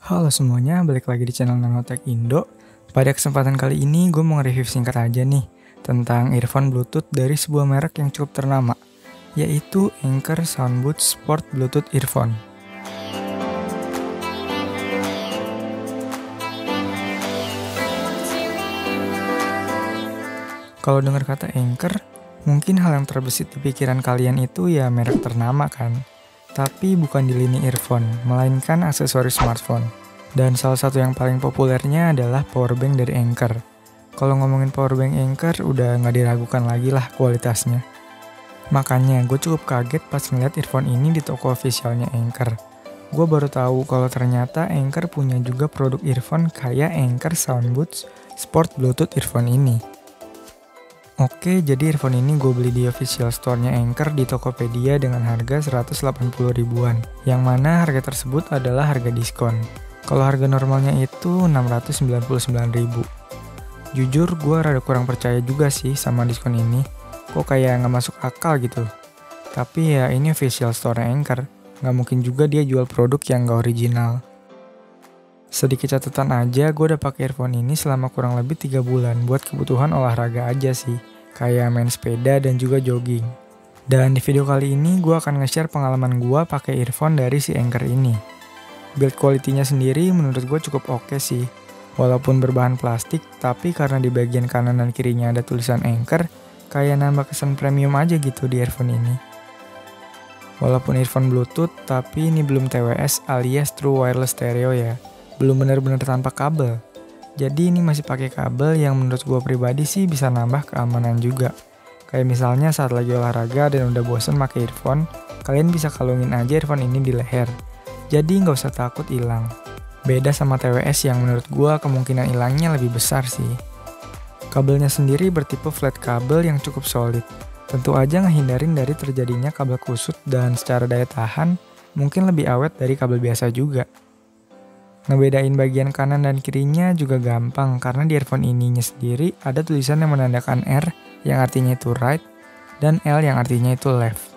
Halo semuanya, balik lagi di channel Nanotech Indo. Pada kesempatan kali ini gue mau nge-review singkat aja nih tentang earphone Bluetooth dari sebuah merek yang cukup ternama, yaitu Anker Soundbuds Sport Bluetooth Earphone. Kalau dengar kata Anker, mungkin hal yang terbesit di pikiran kalian itu ya merek ternama kan? Tapi bukan di lini earphone, melainkan aksesoris smartphone. Dan salah satu yang paling populernya adalah powerbank dari Anker. Kalau ngomongin powerbank Anker, udah nggak diragukan lagi lah kualitasnya. Makanya gue cukup kaget pas ngeliat earphone ini di toko officialnya Anker. Gue baru tahu kalau ternyata Anker punya juga produk earphone kayak Anker Soundbuds Sport Bluetooth Earphone ini. Oke, jadi earphone ini gue beli di official store-nya Anker di Tokopedia dengan harga 180 ribuan, yang mana harga tersebut adalah harga diskon. Kalau harga normalnya itu 699 ribu. Jujur, gue rada kurang percaya juga sih sama diskon ini. Kok kayak nggak masuk akal gitu. Tapi ya ini official store-nya Anker, nggak mungkin juga dia jual produk yang nggak original. Sedikit catatan aja, gue udah pakai earphone ini selama kurang lebih 3 bulan buat kebutuhan olahraga aja sih, kayak main sepeda dan juga jogging. Dan di video kali ini gue akan nge-share pengalaman gue pakai earphone dari si Anker ini. Build quality-nya sendiri menurut gue cukup oke sih. Walaupun berbahan plastik, tapi karena di bagian kanan dan kirinya ada tulisan Anker, kayak nambah kesan premium aja gitu di earphone ini. Walaupun earphone Bluetooth, tapi ini belum TWS alias True Wireless Stereo ya. Belum benar-benar tanpa kabel. Jadi ini masih pakai kabel yang menurut gue pribadi sih bisa nambah keamanan juga. Kayak misalnya saat lagi olahraga dan udah bosen pakai earphone, kalian bisa kalungin aja earphone ini di leher. Jadi nggak usah takut hilang. Beda sama TWS yang menurut gue kemungkinan hilangnya lebih besar sih. Kabelnya sendiri bertipe flat kabel yang cukup solid. Tentu aja ngehindarin dari terjadinya kabel kusut dan secara daya tahan mungkin lebih awet dari kabel biasa juga. Ngebedain bagian kanan dan kirinya juga gampang karena di earphone ininya sendiri ada tulisan yang menandakan R yang artinya itu right dan L yang artinya itu left.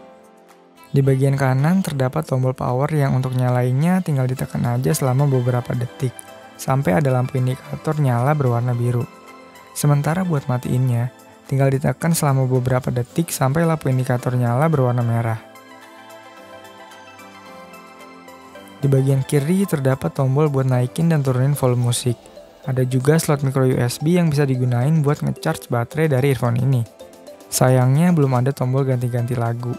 Di bagian kanan terdapat tombol power yang untuk nyalainnya tinggal ditekan aja selama beberapa detik sampai ada lampu indikator nyala berwarna biru. Sementara buat matiinnya tinggal ditekan selama beberapa detik sampai lampu indikator nyala berwarna merah. Di bagian kiri terdapat tombol buat naikin dan turunin volume musik. Ada juga slot micro USB yang bisa digunain buat ngecharge baterai dari earphone ini. Sayangnya belum ada tombol ganti-ganti lagu.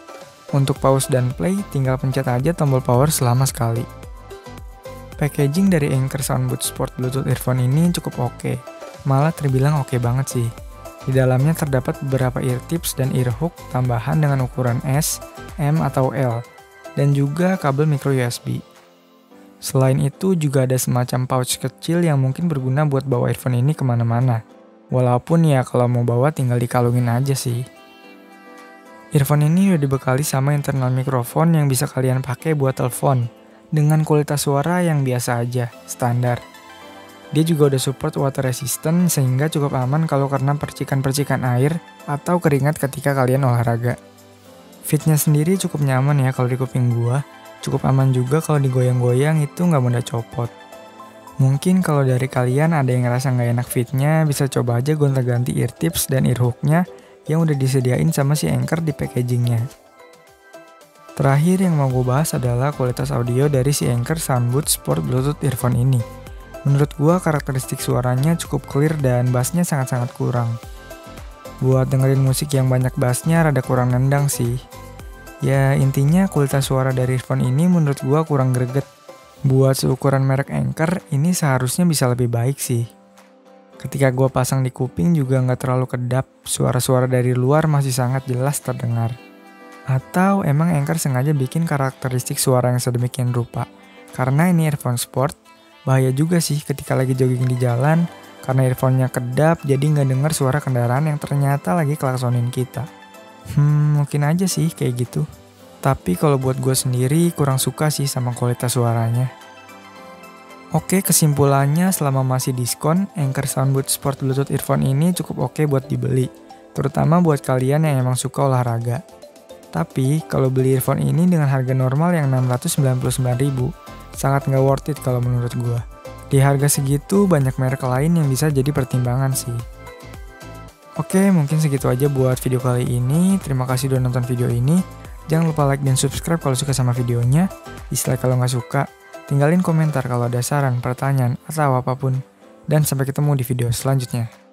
Untuk pause dan play, tinggal pencet aja tombol power selama sekali. Packaging dari Anker Soundbuds Sport Bluetooth Earphone ini cukup oke. Malah terbilang oke banget sih. Di dalamnya terdapat beberapa ear tips dan ear hook tambahan dengan ukuran S, M, atau L. Dan juga kabel micro USB. Selain itu juga ada semacam pouch kecil yang mungkin berguna buat bawa earphone ini kemana-mana. Walaupun ya kalau mau bawa tinggal dikalungin aja sih. Earphone ini udah dibekali sama internal mikrofon yang bisa kalian pakai buat telepon. Dengan kualitas suara yang biasa aja, standar. Dia juga udah support water resistant sehingga cukup aman kalau karena percikan-percikan air atau keringat ketika kalian olahraga. Fitnya sendiri cukup nyaman ya kalau di kuping gua. Cukup aman juga kalau digoyang-goyang itu nggak mudah copot. Mungkin kalau dari kalian ada yang ngerasa nggak enak fitnya, bisa coba aja gonta-ganti ear tips dan ear hooknya yang udah disediain sama si Anker di packagingnya. Terakhir yang mau gue bahas adalah kualitas audio dari si Anker Soundbuds Sport Bluetooth Earphone ini. Menurut gue karakteristik suaranya cukup clear dan bassnya sangat-sangat kurang. Buat dengerin musik yang banyak bassnya rada kurang nendang sih. Ya intinya kualitas suara dari earphone ini menurut gua kurang greget. Buat seukuran merek Anker, ini seharusnya bisa lebih baik sih. Ketika gua pasang di kuping juga nggak terlalu kedap, suara-suara dari luar masih sangat jelas terdengar. Atau emang Anker sengaja bikin karakteristik suara yang sedemikian rupa. Karena ini earphone sport, bahaya juga sih ketika lagi jogging di jalan, karena earphone-nya kedap jadi nggak dengar suara kendaraan yang ternyata lagi klaksonin kita. Mungkin aja sih kayak gitu. Tapi kalau buat gue sendiri kurang suka sih sama kualitas suaranya. Oke, kesimpulannya selama masih diskon, Anker Soundbuds Sport Bluetooth Earphone ini cukup oke buat dibeli. Terutama buat kalian yang emang suka olahraga. Tapi kalau beli earphone ini dengan harga normal yang 699 ribu, sangat nggak worth it kalau menurut gua. Di harga segitu banyak merek lain yang bisa jadi pertimbangan sih. Oke, mungkin segitu aja buat video kali ini. Terima kasih udah nonton video ini. Jangan lupa like dan subscribe kalau suka sama videonya. Dislike kalau nggak suka. Tinggalin komentar kalau ada saran, pertanyaan, atau apapun. Dan sampai ketemu di video selanjutnya.